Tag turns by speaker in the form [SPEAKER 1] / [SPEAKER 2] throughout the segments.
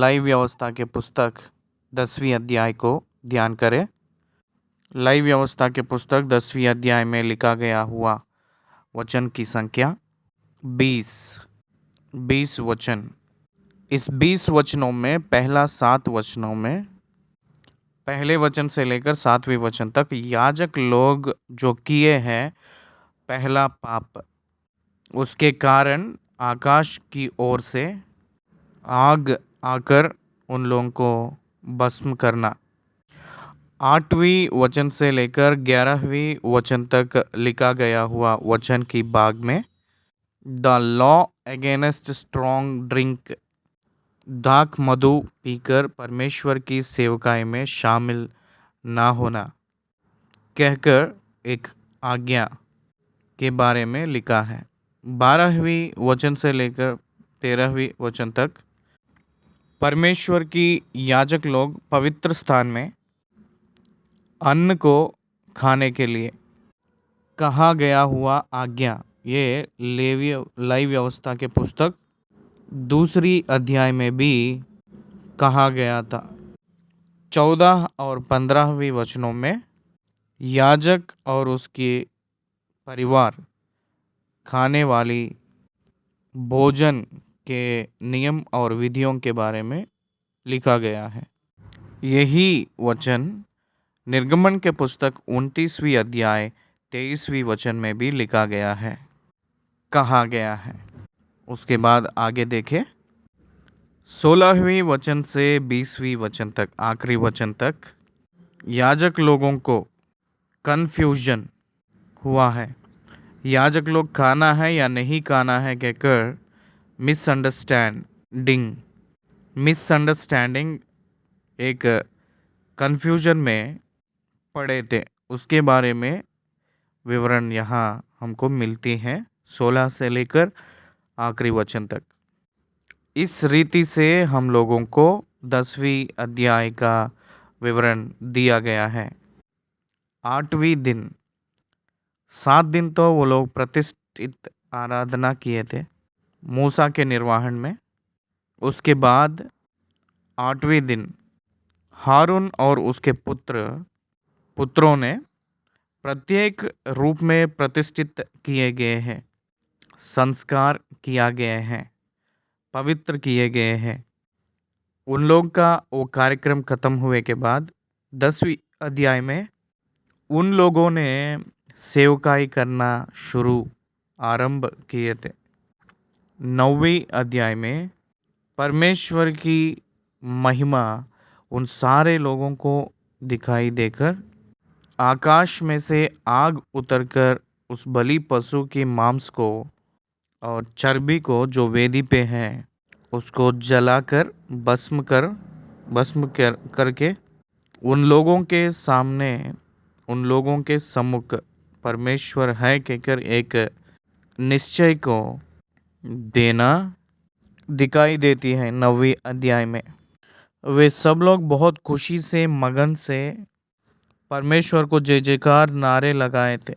[SPEAKER 1] Live व्यवस्था के पुस्तक 10वीं अध्याय को ध्यान करें। लाइव व्यवस्था के पुस्तक 10वीं अध्याय में लिखा गया हुआ वचन की संख्या 20 वचन। इस 20 वचनों में पहला 7 वचनों में पहले वचन से लेकर 7वें वचन तक याजक लोग जो किए हैं पहला पाप, उसके कारण आकाश की ओर से आग आकर उन लोगों को भस्म करना। 8वीं वचन से लेकर 11वीं वचन तक लिखा गया हुआ वचन की भाग में the law against strong drink, दाख मधु पीकर परमेश्वर की सेवकाई में शामिल ना होना कहकर एक आज्ञा के बारे में लिखा है। 12वीं वचन से लेकर 13वीं वचन तक परमेश्वर की याजक लोग पवित्र स्थान में अन्न को खाने के लिए कहा गया हुआ आज्ञा, ये लाइव व्यवस्था के पुस्तक 2 अध्याय में भी कहा गया था। 14 और 15वीं वचनों में याजक और उसके परिवार खाने वाली भोजन के नियम और विधियों के बारे में लिखा गया है। यही वचन निर्गमन के पुस्तक 29वीं अध्याय 23वीं वचन में भी लिखा गया है, कहा गया है। उसके बाद आगे देखें 16वीं वचन से 20वीं वचन तक, आखिरी वचन तक याजक लोगों को कन्फ्यूजन हुआ है। याजक लोग खाना है या नहीं खाना है कहकर मिसअंडरस्टैंडिंग एक कन्फ्यूजन में पड़े थे। उसके बारे में विवरण यहाँ हमको मिलती हैं 16 से लेकर आखिरी वचन तक। इस रीति से हम लोगों को 10वीं अध्याय का विवरण दिया गया है। 8वीं दिन 7 दिन तो वो लोग प्रतिष्ठित आराधना किए थे मूसा के निर्वहन में। उसके बाद 8वें दिन हारून और उसके पुत्रों ने प्रत्येक रूप में प्रतिष्ठित किए गए हैं, संस्कार किया गया है, पवित्र किए गए हैं। उन लोग का वो कार्यक्रम खत्म हुए के बाद 10वीं अध्याय में उन लोगों ने सेवकाई करना आरंभ किए थे। 9वीं अध्याय में परमेश्वर की महिमा उन सारे लोगों को दिखाई देकर आकाश में से आग उतरकर उस बलि पशु के मांस को और चर्बी को जो वेदी पे है उसको जलाकर भस्म करके उन लोगों के सामने, उन लोगों के सम्मुख परमेश्वर है कहकर एक निश्चय को देना दिखाई देती है। 9वीं अध्याय में वे सब लोग बहुत खुशी से मगन से परमेश्वर को जय जयकार नारे लगाए थे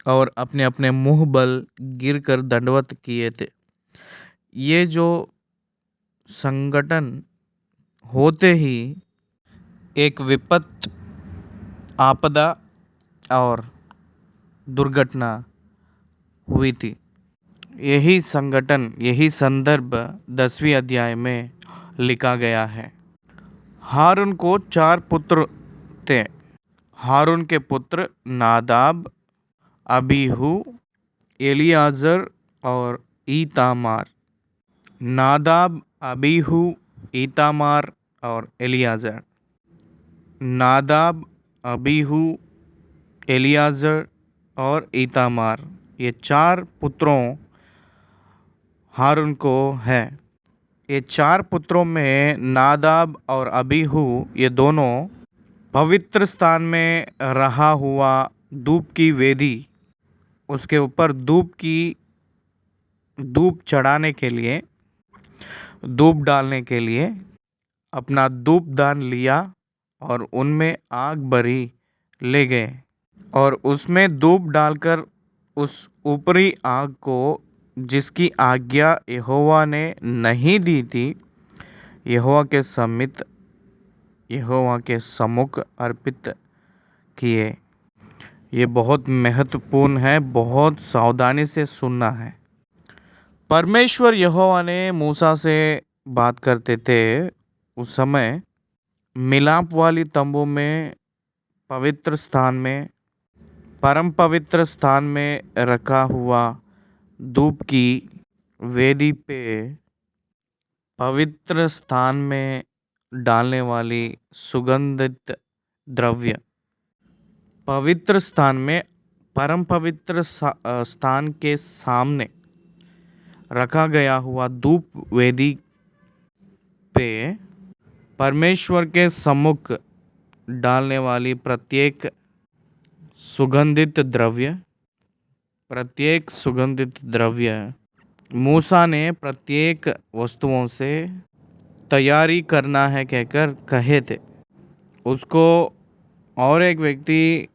[SPEAKER 1] और अपने अपने मुंह बल गिरकर दंडवत किए थे। ये जो संगठन होते ही एक विपत्ति, आपदा और दुर्घटना हुई थी। यही संगठन, यही संदर्भ 10वीं अध्याय में लिखा गया है। हारून को 4 पुत्र थे। हारून के पुत्र नादाब, अबीहू, एलियाजर और ईतामार। नादाब, अबीहू, ईतामार और एलियाजर। नादाब, अबीहू, एलियाजर और ईतामार, ये 4 पुत्रों हारून को है। ये 4 पुत्रों में नादाब और अबीहू ये दोनों पवित्र स्थान में रहा हुआ धूप की वेदी, उसके ऊपर धूप चढ़ाने के लिए, धूप डालने के लिए अपना धूप दान लिया और उनमें आग भरी ले गए और उसमें धूप डालकर उस ऊपरी आग को, जिसकी आज्ञा यहोवा ने नहीं दी थी, यहोवा के समित यहोवा के सम्मुख अर्पित किए। ये बहुत महत्वपूर्ण है, बहुत सावधानी से सुनना है। परमेश्वर यहोवा ने मूसा से बात करते थे। उस समय मिलाप वाली तंबू में, पवित्र स्थान में, परम पवित्र स्थान में रखा हुआ धूप की वेदी पे, पवित्र स्थान में डालने वाली सुगंधित द्रव्य, पवित्र स्थान में परम पवित्र स्थान के सामने रखा गया हुआ धूप वेदी पे परमेश्वर के सम्मुख डालने वाली प्रत्येक सुगंधित द्रव्य मूसा ने प्रत्येक वस्तुओं से तैयारी करना है कहकर कहे थे। उसको और एक व्यक्ति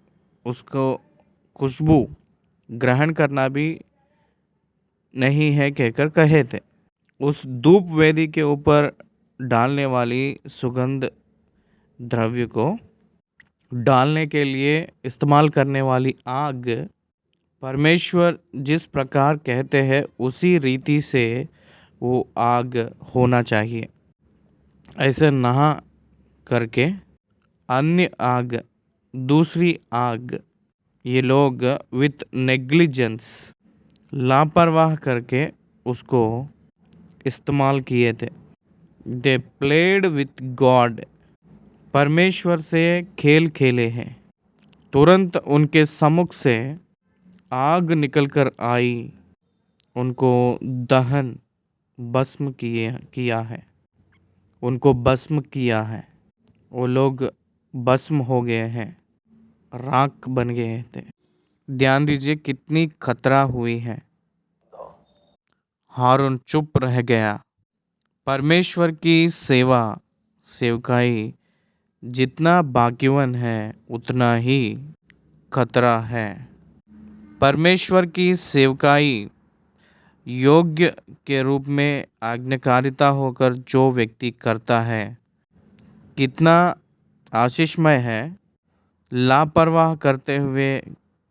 [SPEAKER 1] उसको खुशबू ग्रहण करना भी नहीं है कहकर कहे थे। उस धूप वेदी के ऊपर डालने वाली सुगंध द्रव्य को डालने के लिए इस्तेमाल करने वाली आग, परमेश्वर जिस प्रकार कहते हैं उसी रीति से वो आग होना चाहिए। ऐसे ना करके अन्य आग, दूसरी आग, ये लोग विथ नेग्लिजेंस, लापरवाह करके उसको इस्तेमाल किए थे। दे प्लेड विथ गॉड, परमेश्वर से खेल खेले हैं। तुरंत उनके सम्मुख से आग निकलकर आई, उनको दहन भस्म किया है, उनको भस्म किया है। वो लोग भस्म हो गए हैं, राख बन गए थे। ध्यान दीजिए कितनी खतरा हुई है। हारून चुप रह गया। परमेश्वर की सेवकाई जितना भाग्यवान है उतना ही खतरा है। परमेश्वर की सेवकाई योग्य के रूप में आज्ञाकारिता होकर जो व्यक्ति करता है, कितना आशीषमय है। लापरवाह करते हुए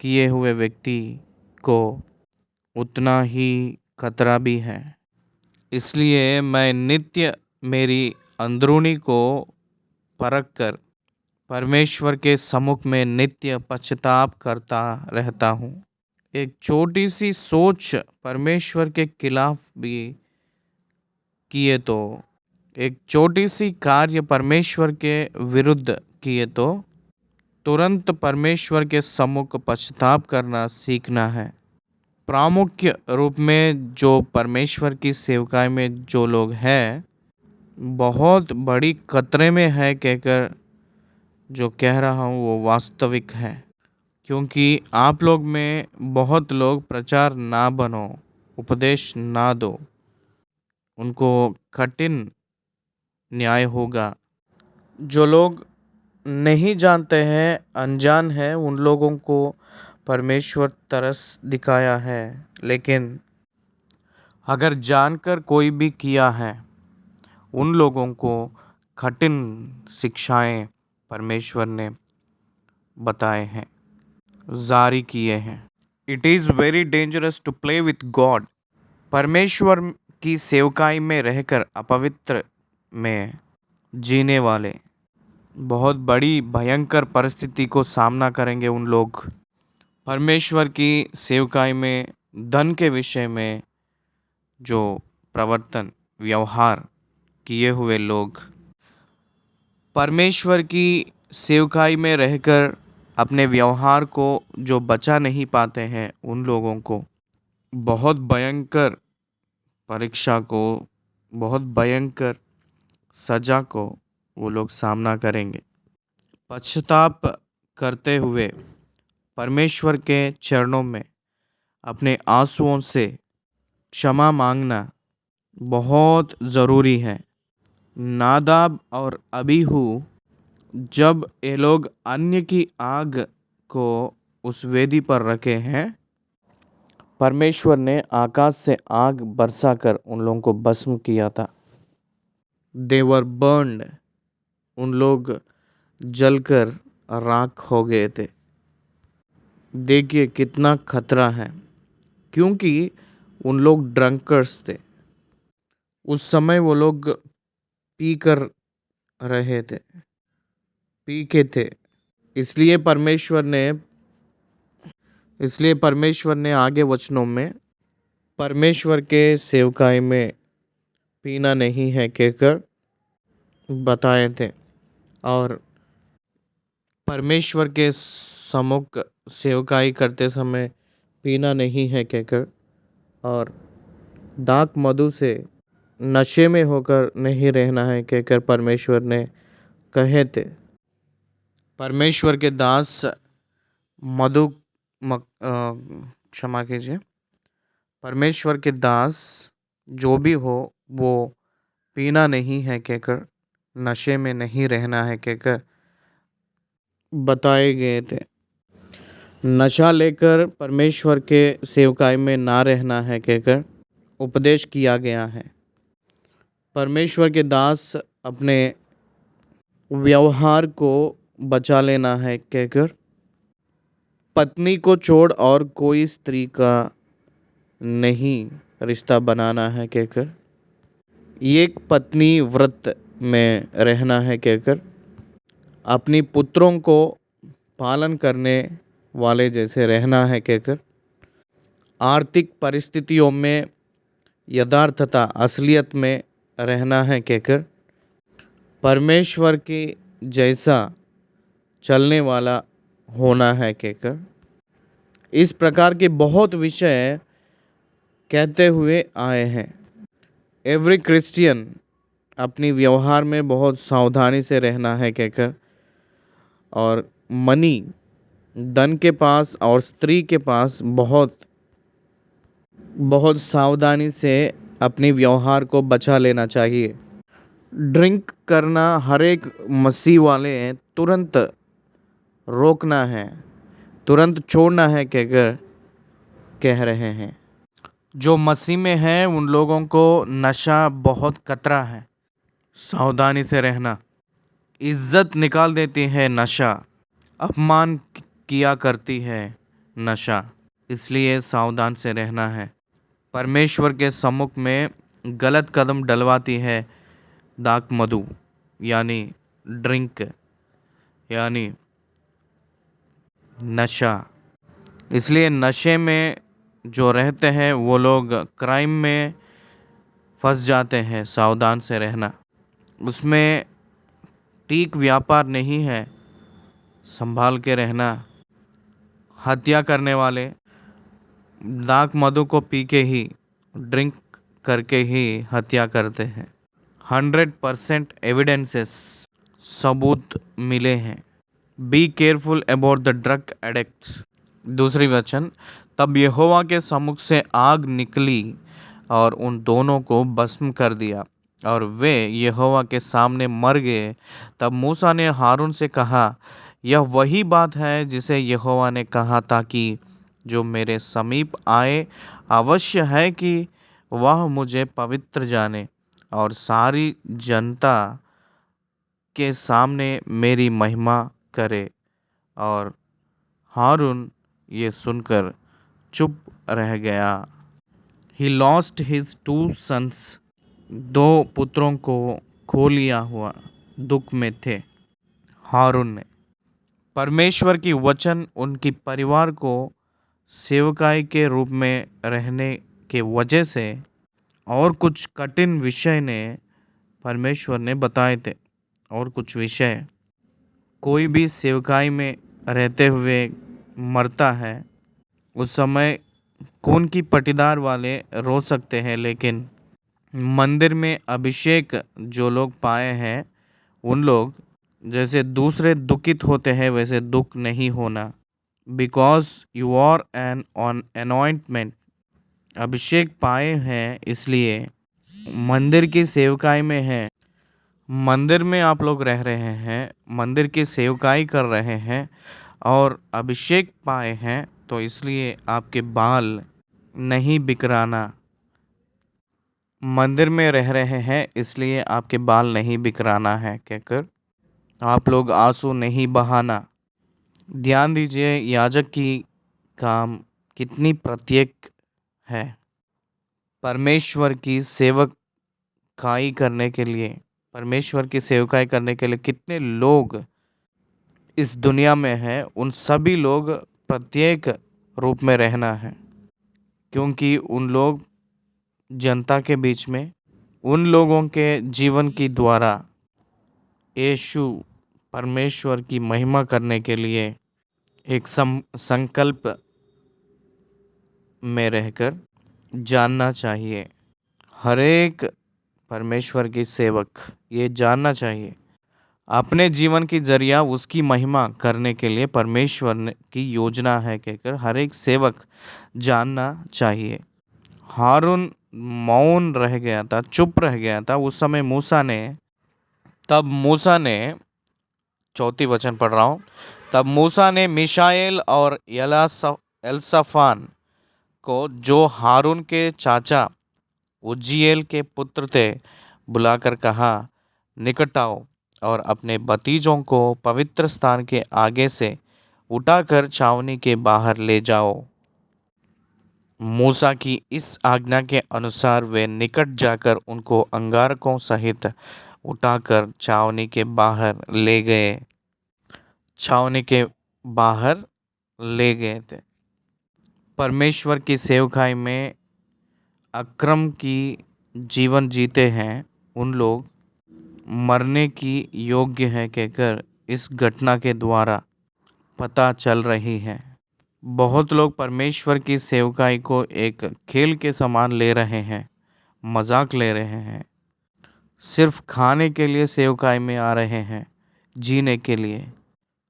[SPEAKER 1] किए हुए व्यक्ति को उतना ही खतरा भी है। इसलिए मैं नित्य मेरी अंदरूनी को परख कर परमेश्वर के सम्मुख में नित्य पश्चाताप करता रहता हूँ। एक छोटी सी सोच परमेश्वर के खिलाफ भी किए तो, एक छोटी सी कार्य परमेश्वर के विरुद्ध किए तो तुरंत परमेश्वर के सम्मुख पश्चाताप करना सीखना है। प्रामुख्य रूप में जो परमेश्वर की सेवकाई में जो लोग हैं, बहुत बड़ी खतरे में है कहकर जो कह रहा हूँ वो वास्तविक है। क्योंकि आप लोग में बहुत लोग प्रचार ना बनो, उपदेश ना दो, उनको कठिन न्याय होगा। जो लोग नहीं जानते हैं, अनजान हैं, उन लोगों को परमेश्वर तरस दिखाया है। लेकिन अगर जानकर कोई भी किया है, उन लोगों को कठिन शिक्षाएं परमेश्वर ने बताए हैं, जारी किए हैं। It is very dangerous to play with God. परमेश्वर की सेवकाई में रहकर अपवित्र में जीने वाले बहुत बड़ी भयंकर परिस्थिति को सामना करेंगे। उन लोग परमेश्वर की सेवकाई में धन के विषय में जो प्रवर्तन व्यवहार किए हुए लोग, परमेश्वर की सेवकाई में रहकर अपने व्यवहार को जो बचा नहीं पाते हैं, उन लोगों को बहुत भयंकर परीक्षा को, बहुत भयंकर सजा को वो लोग सामना करेंगे। पश्चाताप करते हुए परमेश्वर के चरणों में अपने आंसुओं से क्षमा मांगना बहुत ज़रूरी है। नादाब और अबीहू, जब ये लोग अन्य की आग को उस वेदी पर रखे हैं, परमेश्वर ने आकाश से आग बरसाकर उन लोगों को भस्म किया था। दे वर बर्न्ड, उन लोग जलकर राख हो गए थे। देखिए कितना खतरा है, क्योंकि उन लोग ड्रंकर्स थे। उस समय वो लोग पी कर रहे थे, पी के थे। इसलिए परमेश्वर ने इसलिए परमेश्वर ने आगे वचनों में परमेश्वर के सेवकाई में पीना नहीं है कहकर बताए थे। और परमेश्वर के सम्मुख सेवकाई करते समय पीना नहीं है कहकर, और दाक मधु से नशे में होकर नहीं रहना है कहकर परमेश्वर ने कहे थे। परमेश्वर के दास मधु क्षमा कीजिए, परमेश्वर के दास जो भी हो वो पीना नहीं है कहकर, नशे में नहीं रहना है कहकर बताए गए थे। नशा लेकर परमेश्वर के सेवकाई में ना रहना है कहकर उपदेश किया गया है। परमेश्वर के दास अपने व्यवहार को बचा लेना है कहकर पत्नी को छोड़ और कोई स्त्री का नहीं रिश्ता बनाना है कहकर, एक पत्नी व्रत में रहना है कहकर, अपनी पुत्रों को पालन करने वाले जैसे रहना है कहकर, आर्थिक परिस्थितियों में यथार्थता असलियत में रहना है कहकर, परमेश्वर के जैसा चलने वाला होना है कहकर, इस प्रकार के बहुत विषय कहते हुए आए हैं। एवरी क्रिश्चियन अपनी व्यवहार में बहुत सावधानी से रहना है कहकर, और मनी धन के पास और स्त्री के पास बहुत बहुत सावधानी से अपनी व्यवहार को बचा लेना चाहिए। ड्रिंक करना हर एक मसीह वाले तुरंत रोकना है, तुरंत छोड़ना है कहकर कह रहे हैं। जो मसीह में हैं उन लोगों को नशा बहुत खतरा है। सावधानी से रहना, इज्जत निकाल देती है नशा, अपमान किया करती है नशा, इसलिए सावधान से रहना है। परमेश्वर के सम्मुख में गलत कदम डलवाती है दाक मधु यानी ड्रिंक यानी नशा। इसलिए नशे में जो रहते हैं वो लोग क्राइम में फंस जाते हैं। सावधान से रहना, उसमें ठीक व्यापार नहीं है, संभाल के रहना। हत्या करने वाले दाक मधु को पी के ही, ड्रिंक करके ही हत्या करते हैं। 100% एविडेंसेस, सबूत मिले हैं। Be careful about the drug addicts. दूसरी वचन, तब यहोवा के सम्मुख से आग निकली और उन दोनों को भस्म कर दिया और वे यहोवा के सामने मर गए। तब मूसा ने हारून से कहा, यह वही बात है जिसे यहोवा ने कहा था कि जो मेरे समीप आए अवश्य है कि वह मुझे पवित्र जाने और सारी जनता के सामने मेरी महिमा करे। और हारून ये सुनकर चुप रह गया। ही लॉस्ट हिज 2 सन्स, 2 पुत्रों को खो लिया हुआ दुख में थे हारून ने। परमेश्वर की वचन उनकी परिवार को सेवकाई के रूप में रहने के वजह से और कुछ कठिन विषय ने परमेश्वर ने बताए थे। और कुछ विषय, कोई भी सेवकाई में रहते हुए मरता है उस समय खून की पटीदार वाले रो सकते हैं, लेकिन मंदिर में अभिषेक जो लोग पाए हैं उन लोग जैसे दूसरे दुखित होते हैं वैसे दुख नहीं होना। Because you are an on anointment, अभिषेक पाए हैं इसलिए मंदिर की सेवकाई में है। मंदिर में आप लोग रह रहे हैं, मंदिर की सेवकाई कर रहे हैं और अभिषेक पाए हैं, तो इसलिए आपके बाल नहीं बिखराना, मंदिर में रह रहे हैं इसलिए आपके बाल नहीं बिखराना है कहकर आप लोग आंसू नहीं बहाना। ध्यान दीजिए याजक की काम कितनी प्रत्येक है। परमेश्वर की सेवकाई करने के लिए परमेश्वर की सेवकाई करने के लिए कितने लोग इस दुनिया में हैं, उन सभी लोग प्रत्येक रूप में रहना है। क्योंकि उन लोग जनता के बीच में उन लोगों के जीवन की द्वारा यीशु परमेश्वर की महिमा करने के लिए एक संकल्प में रहकर जानना चाहिए। हर एक परमेश्वर की सेवक ये जानना चाहिए अपने जीवन की जरिया उसकी महिमा करने के लिए की योजना है कहकर हर एक सेवक जानना चाहिए। हारून मौन रह गया था, चुप रह गया था उस समय मूसा ने चौथी वचन पढ़ रहा हूँ। तब मूसा ने मिशाएल और एलसफान को जो हारून के चाचा उज्जीएल के पुत्र थे बुलाकर कहा, निकट आओ और अपने भतीजों को पवित्र स्थान के आगे से उठाकर छावनी के बाहर ले जाओ। मूसा की इस आज्ञा के अनुसार वे निकट जाकर उनको अंगारकों सहित उठाकर छावनी के बाहर ले गए थे। परमेश्वर की सेवकाई में अक्रम की जीवन जीते हैं उन लोग मरने की योग्य है कहकर इस घटना के द्वारा पता चल रही है। बहुत लोग परमेश्वर की सेवकाई को एक खेल के समान ले रहे हैं, मजाक ले रहे हैं। सिर्फ खाने के लिए सेवकाई में आ रहे हैं, जीने के लिए।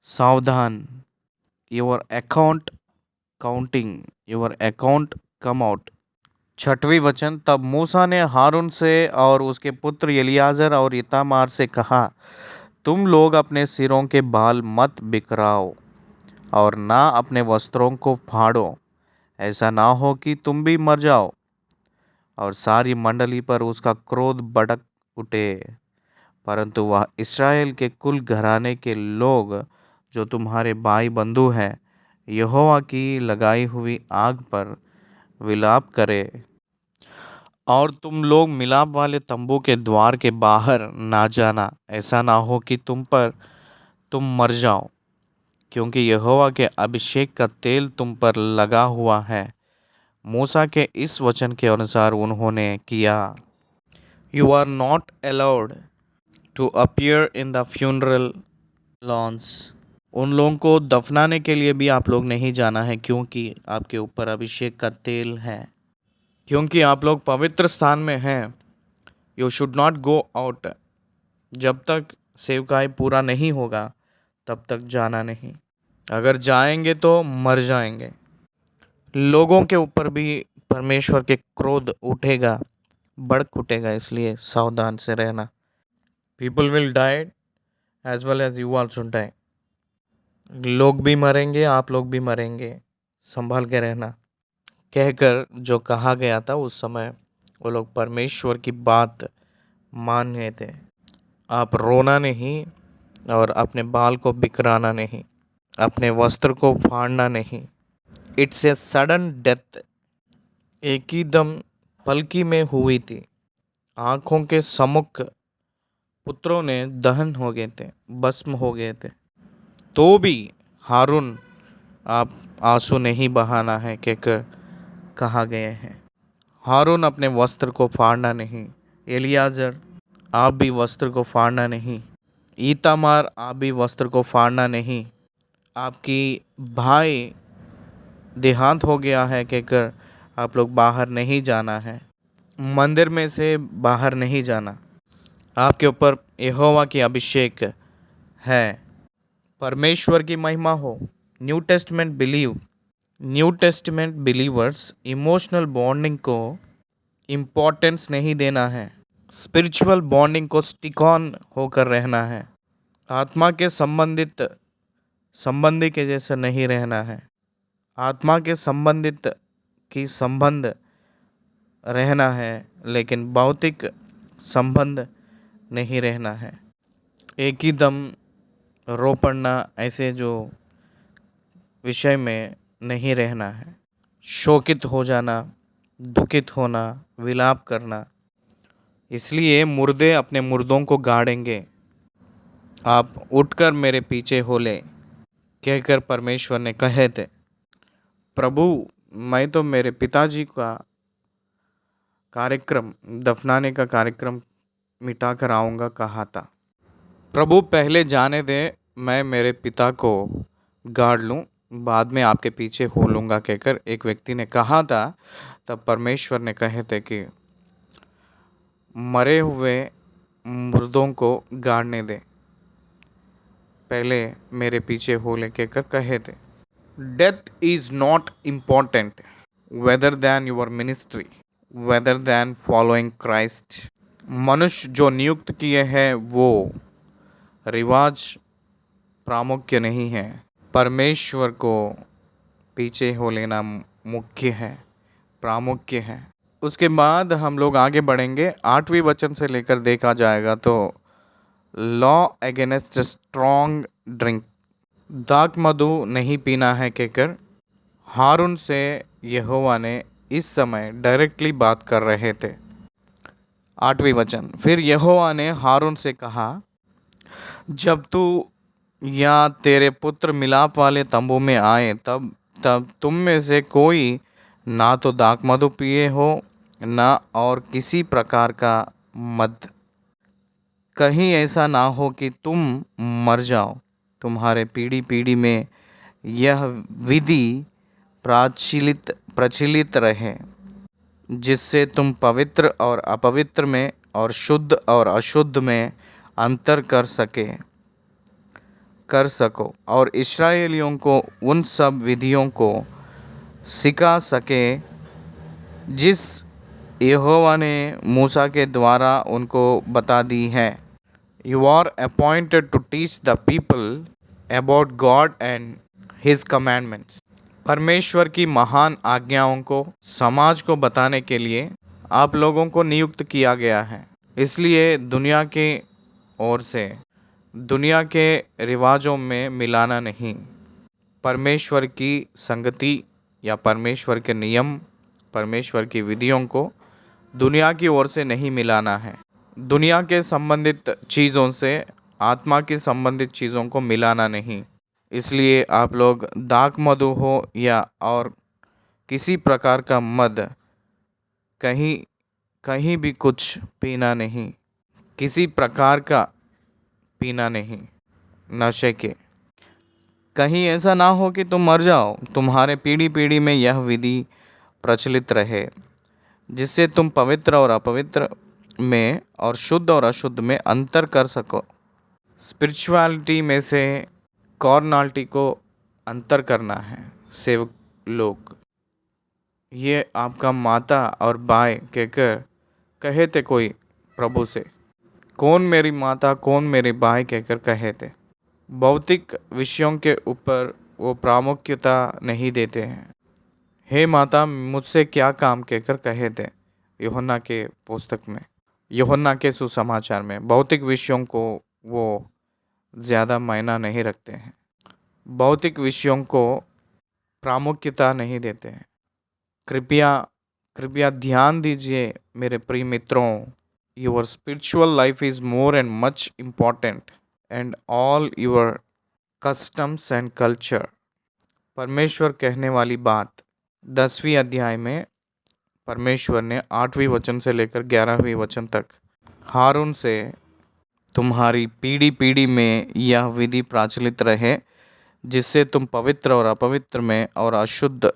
[SPEAKER 1] सावधान, your account counting, your account come out. छठवीं वचन, तब मूसा ने हारून से और उसके पुत्र एलियाजर और इतामार से कहा, तुम लोग अपने सिरों के बाल मत बिखराओ और ना अपने वस्त्रों को फाड़ो, ऐसा ना हो कि तुम भी मर जाओ। और सारी मंडली पर उसका क्रोध भड़क उठे। परंतु वह इस्राएल के कुल घराने के लोग जो तुम्हारे भाई बंधु हैं यहोवा की लगाई हुई आग पर विलाप करे। और तुम लोग मिलाप वाले तंबू के द्वार के बाहर ना जाना, ऐसा ना हो कि तुम मर जाओ, क्योंकि यहोवा के अभिषेक का तेल तुम पर लगा हुआ है। मूसा के इस वचन के अनुसार उन्होंने किया। You are not allowed to appear in the funeral lawns. उन लोगों को दफनाने के लिए भी आप लोग नहीं जाना है, क्योंकि आपके ऊपर अभिषेक का तेल है, क्योंकि आप लोग पवित्र स्थान में हैं। You should not go out. जब तक सेवकाई पूरा नहीं होगा तब तक जाना नहीं। अगर जाएंगे तो मर जाएंगे। लोगों के ऊपर भी परमेश्वर के क्रोध उठेगा, भड़क उठेगा, इसलिए सावधान से रहना। People will die as well as you also die. लोग भी मरेंगे, आप लोग भी मरेंगे, संभल के रहना कहकर जो कहा गया था उस समय वो लोग परमेश्वर की बात मान रहे थे। आप रोना नहीं और अपने बाल को बिखराना नहीं, अपने वस्त्र को फाड़ना नहीं। It's a sudden death. एक ही दम पलकी में हुई थी। आंखों के सम्मुख पुत्रों ने दहन हो गए थे, भस्म हो गए थे। तो भी हारून आप आंसू नहीं बहाना है कहकर कहा गया है। हारून अपने वस्त्र को फाड़ना नहीं। एलियाजर आप भी वस्त्र को फाड़ना नहीं। ईतामार आप भी वस्त्र को फाड़ना नहीं। आपकी भाई देहांत हो गया है कहकर आप लोग बाहर नहीं जाना है, मंदिर में से बाहर नहीं जाना। आपके ऊपर यहोवा की अभिषेक है। परमेश्वर की महिमा हो। New testament believers emotional bonding को इम्पोर्टेंस नहीं देना है। स्पिरिचुअल बॉन्डिंग को स्टिक ऑन होकर रहना है। आत्मा के संबंधी के जैसा नहीं रहना है। आत्मा के संबंधित की संबंध रहना है, लेकिन भौतिक संबंध नहीं रहना है। एक ही दम रो पड़ना, ऐसे जो विषय में नहीं रहना है। शोकित हो जाना, दुखित होना, विलाप करना। इसलिए मुर्दे अपने मुर्दों को गाड़ेंगे, आप उठकर मेरे पीछे हो ले, कहकर परमेश्वर ने कहे थे। प्रभु, मैं तो मेरे पिताजी का कार्यक्रम, दफनाने का कार्यक्रम मिटा कर आऊँगा कहा था। प्रभु पहले जाने दे, मैं मेरे पिता को गाड़ लूँ, बाद में आपके पीछे हो लूँगा, कहकर एक व्यक्ति ने कहा था। तब परमेश्वर ने कहे थे कि मरे हुए मुर्दों को गाड़ने दे, पहले मेरे पीछे हो ले, कहकर कहे थे। Death is not important whether than your ministry, whether than following Christ. मनुष्य जो नियुक्त किए हैं वो रिवाज प्रामुख्य नहीं है, परमेश्वर को पीछे हो लेना मुख्य है, प्रामुख्य है। उसके बाद हम लोग आगे बढ़ेंगे। 8वें वचन से लेकर देखा जाएगा तो लॉ अगेंस्ट स्ट्रॉन्ग ड्रिंक, दाक मधु नहीं पीना है, कहकर हारून से यहोवा ने इस समय डायरेक्टली बात कर रहे थे। 8वें वचन, फिर यहोवा ने हारून से कहा, जब तू या तेरे पुत्र मिलाप वाले तंबू में आए, तब तब तुम में से कोई ना तो दाख मधु पिए हो, ना और किसी प्रकार का मद, कहीं ऐसा ना हो कि तुम मर जाओ। तुम्हारे पीढ़ी पीढ़ी में यह विधि प्रचलित रहे, जिससे तुम पवित्र और अपवित्र में और शुद्ध और अशुद्ध में अंतर कर सको, और इस्राएलियों को उन सब विधियों को सिखा सके जिस यहोवा ने मूसा के द्वारा उनको बता दी है। You are appointed to teach the people about God and his commandments. परमेश्वर की महान आज्ञाओं को समाज को बताने के लिए आप लोगों को नियुक्त किया गया है। इसलिए दुनिया के ओर से दुनिया के रिवाजों में मिलाना नहीं, परमेश्वर की संगति या परमेश्वर के नियम, परमेश्वर की विधियों को दुनिया की ओर से नहीं मिलाना है। दुनिया के संबंधित चीज़ों से आत्मा की संबंधित चीज़ों को मिलाना नहीं। इसलिए आप लोग दाख मधु हो या और किसी प्रकार का मद, कहीं कहीं भी कुछ पीना नहीं, किसी प्रकार का पीना नहीं, नशे के। कहीं ऐसा ना हो कि तुम मर जाओ, तुम्हारे पीढ़ी पीढ़ी में यह विधि प्रचलित रहे, जिससे तुम पवित्र और अपवित्र में और शुद्ध और अशुद्ध में अंतर कर सको। स्पिरिचुअलिटी में से कॉर्नालिटी को अंतर करना है। सेवक लोग, ये आपका माता और बाय कहकर कहे थे कोई प्रभु से, कौन मेरी माता कौन मेरे बाय कहकर कहे थे। भौतिक विषयों के ऊपर वो प्रामुख्यता नहीं देते हैं। हे माता मुझसे क्या काम, कहकर कहे थे यूहन्ना के पुस्तक में, यूहन्ना के सुसमाचार में। भौतिक विषयों को वो ज़्यादा मायना नहीं रखते हैं, भौतिक विषयों को प्रामुख्यता नहीं देते हैं। कृपया कृपया ध्यान दीजिए मेरे प्रिय मित्रों, your spiritual life is more and much important and all your customs and culture. परमेश्वर कहने वाली बात 10वीं अध्याय में परमेश्वर ने 8वीं वचन से लेकर 11वीं वचन तक हारून से, तुम्हारी पीढ़ी पीढ़ी में यह विधि प्रचलित रहे, जिससे तुम पवित्र और अपवित्र में और अशुद्ध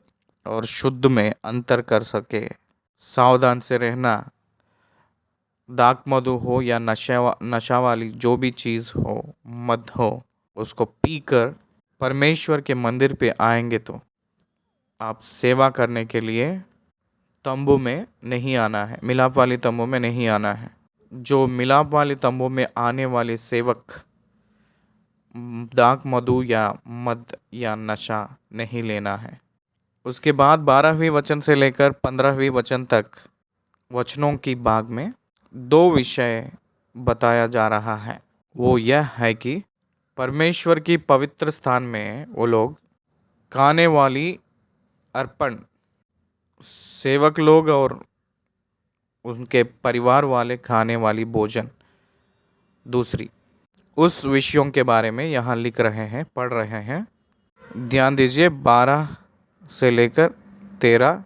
[SPEAKER 1] और शुद्ध में अंतर कर सके। सावधान से रहना। दाख मधु हो या नशा वाली जो भी चीज़ हो, मद हो, उसको पीकर परमेश्वर के मंदिर पे आएंगे तो आप सेवा करने के लिए तंबू में नहीं आना है, मिलाप वाली तंबू में नहीं आना है। जो मिलाप वाली तंबू में आने वाले सेवक दाख मधु या मद या नशा नहीं लेना है। उसके बाद 12वीं वचन से लेकर 15वीं वचन तक वचनों की भाग में दो विषय बताया जा रहा है। वो यह है कि परमेश्वर की पवित्र स्थान में वो लोग खाने वाली अर्पण, सेवक लोग और उनके परिवार वाले खाने वाली भोजन, दूसरी उस विषयों के बारे में यहाँ लिख रहे हैं, पढ़ रहे हैं। ध्यान दीजिए 12 से लेकर 13।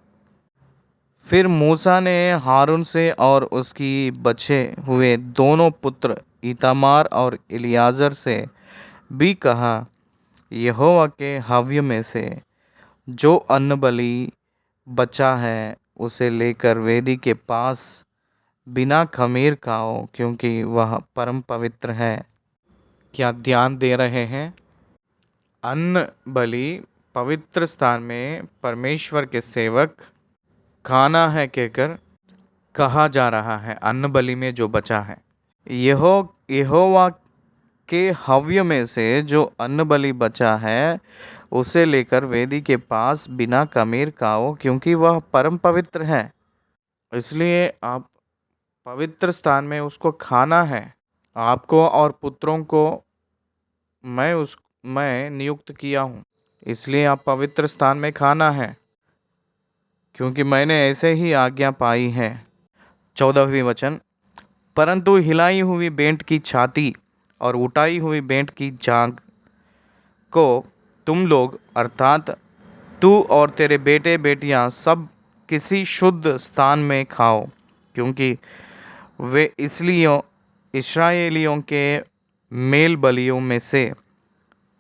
[SPEAKER 1] फिर मूसा ने हारून से और उसकी बचे हुए दोनों पुत्र इतामार और इलियाजर से भी कहा, यहोवा के हव्य में से जो अन्न बलि बचा है उसे लेकर वेदी के पास बिना खमीर खाओ, क्योंकि वह परम पवित्र है। क्या ध्यान दे रहे हैं? अन्न बलि पवित्र स्थान में परमेश्वर के सेवक खाना है कहकर कहा जा रहा है। अन्न बलि में जो बचा है, यहोवा के हव्य में से जो अन्न बलि बचा है उसे लेकर वेदी के पास बिना खमीर खाओ, क्योंकि वह परम पवित्र है। इसलिए आप पवित्र स्थान में उसको खाना है। आपको और पुत्रों को मैं नियुक्त किया हूँ, इसलिए आप पवित्र स्थान में खाना है, क्योंकि मैंने ऐसे ही आज्ञा पाई है। 14वीं वचन, परंतु हिलाई हुई भेंट की छाती और उठाई हुई भेंट की जांघ को तुम लोग अर्थात तू और तेरे बेटे बेटियां सब किसी शुद्ध स्थान में खाओ, क्योंकि वे इसलिए इस्राएलियों के मेल बलियों में से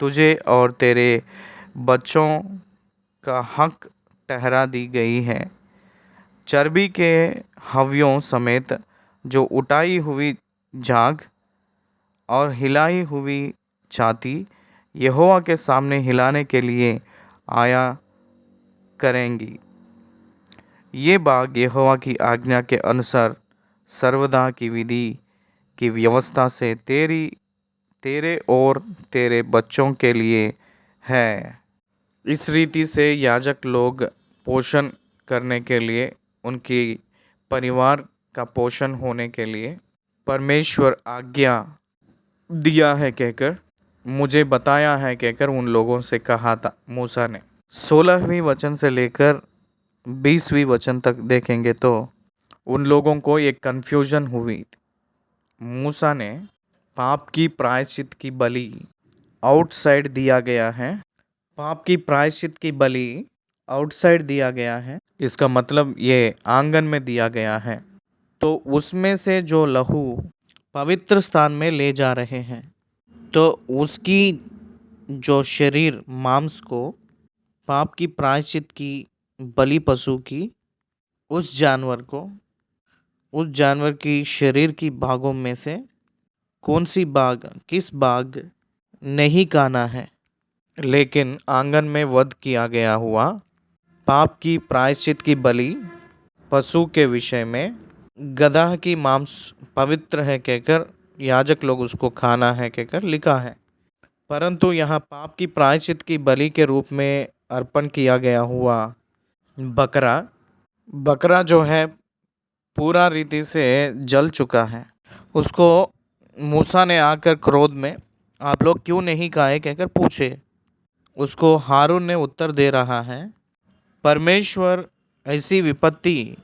[SPEAKER 1] तुझे और तेरे बच्चों का हक ठहरा दी गई है। चर्बी के हव्यों समेत जो उठाई हुई जांघ और हिलाई हुई छाती यहोवा के सामने हिलाने के लिए आया करेंगी। ये भाग यहोवा की आज्ञा के अनुसार सर्वदा की विधि की व्यवस्था से तेरे और तेरे बच्चों के लिए है। इस रीति से याजक लोग पोषण करने के लिए, उनकी परिवार का पोषण होने के लिए परमेश्वर आज्ञा दिया है कहकर, मुझे बताया है कहकर उन लोगों से कहा था मूसा ने। 16वीं वचन से लेकर 20वीं वचन तक देखेंगे तो उन लोगों को एक कन्फ्यूजन हुई। मूसा ने पाप की प्रायश्चित की बलि आउटसाइड दिया गया है। पाप की प्रायश्चित की बलि आउटसाइड दिया गया है, इसका मतलब ये आंगन में दिया गया है। तो उसमें से जो लहू पवित्र स्थान में ले जा रहे हैं, तो उसकी जो शरीर मांस को पाप की प्रायश्चित की बलि पशु की उस जानवर की शरीर की भागों में से कौन सी भाग, किस भाग नहीं खाना है, लेकिन आंगन में वध किया गया हुआ पाप की प्रायश्चित की बलि पशु के विषय में गधा की मांस पवित्र है कहकर याजक लोग उसको खाना है कहकर लिखा है। परंतु यहाँ पाप की प्रायश्चित की बलि के रूप में अर्पण किया गया हुआ बकरा जो है पूरा रीति से जल चुका है, उसको मूसा ने आकर क्रोध में आप लोग क्यों नहीं खाए कहकर पूछे। उसको हारून ने उत्तर दे रहा है, परमेश्वर ऐसी विपत्ति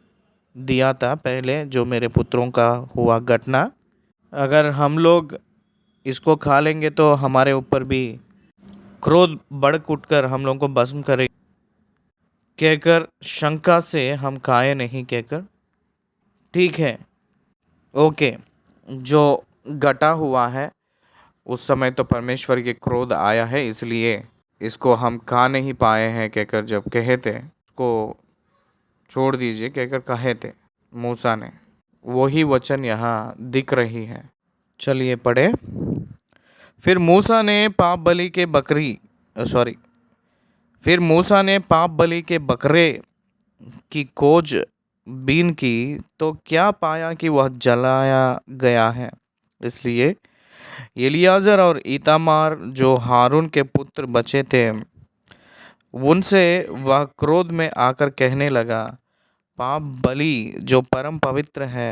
[SPEAKER 1] दिया था पहले जो मेरे पुत्रों का हुआ घटना, अगर हम लोग इसको खा लेंगे तो हमारे ऊपर भी क्रोध बढ़ उठकर हम लोगों को भस्म करे कहकर शंका से हम खाए नहीं कहकर। ठीक है, ओके, जो घटा हुआ है उस समय तो परमेश्वर के क्रोध आया है, इसलिए इसको हम खा नहीं पाए हैं कहकर जब कहे थे, उसको छोड़ दीजिए कहकर कहे थे मूसा ने। वही वचन यहाँ दिख रही है। चलिए पढ़े। फिर मूसा ने पाप बलि के बकरे की खोज बीन की तो क्या पाया कि वह जलाया गया है। इसलिए एलियाजर और इतामार जो हारून के पुत्र बचे थे, उनसे वह क्रोध में आकर कहने लगा, पाप बलि जो परम पवित्र है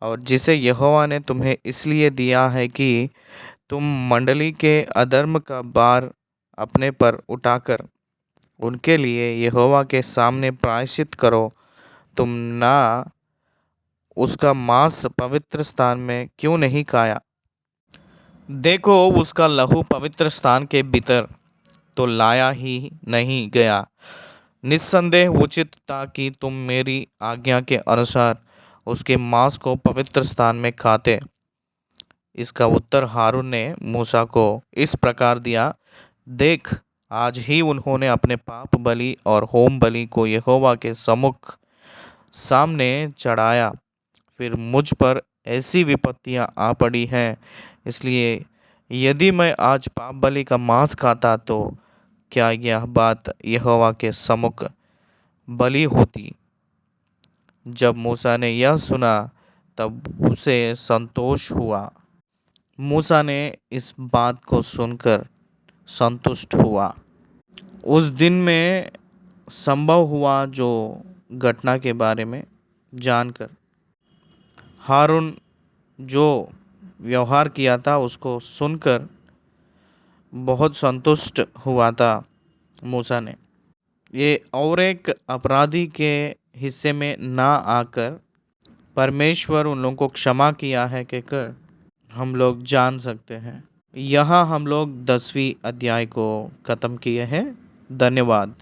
[SPEAKER 1] और जिसे यहोवा ने तुम्हें इसलिए दिया है कि तुम मंडली के अधर्म का भार अपने पर उठाकर उनके लिए यहोवा के सामने प्रायश्चित करो, तुम ना उसका मांस पवित्र स्थान में क्यों नहीं खाया? देखो, उसका लहू पवित्र स्थान के भीतर तो लाया ही नहीं गया। निस्संदेह उचित था कि तुम मेरी आज्ञा के अनुसार उसके मांस को पवित्र स्थान में खाते। इसका उत्तर हारून ने मूसा को इस प्रकार दिया, देख, आज ही उन्होंने अपने पाप बलि और होम बलि को यहोवा के सम्मुख सामने चढ़ाया, फिर मुझ पर ऐसी विपत्तियां आ पड़ी हैं, इसलिए यदि मैं आज पाप बलि का मांस खाता तो क्या यह बात यहोवा के सम्मुख बलि होती? जब मूसा ने यह सुना तब उसे संतोष हुआ। मूसा ने इस बात को सुनकर संतुष्ट हुआ। उस दिन में संभव हुआ जो घटना के बारे में जानकर हारून जो व्यवहार किया था उसको सुनकर बहुत संतुष्ट हुआ था मूसा ने। ये और एक अपराधी के हिस्से में ना आकर परमेश्वर उन लोगों को क्षमा किया है कहकर हम लोग जान सकते हैं। यहाँ हम लोग 10वीं अध्याय को ख़त्म किए हैं। धन्यवाद।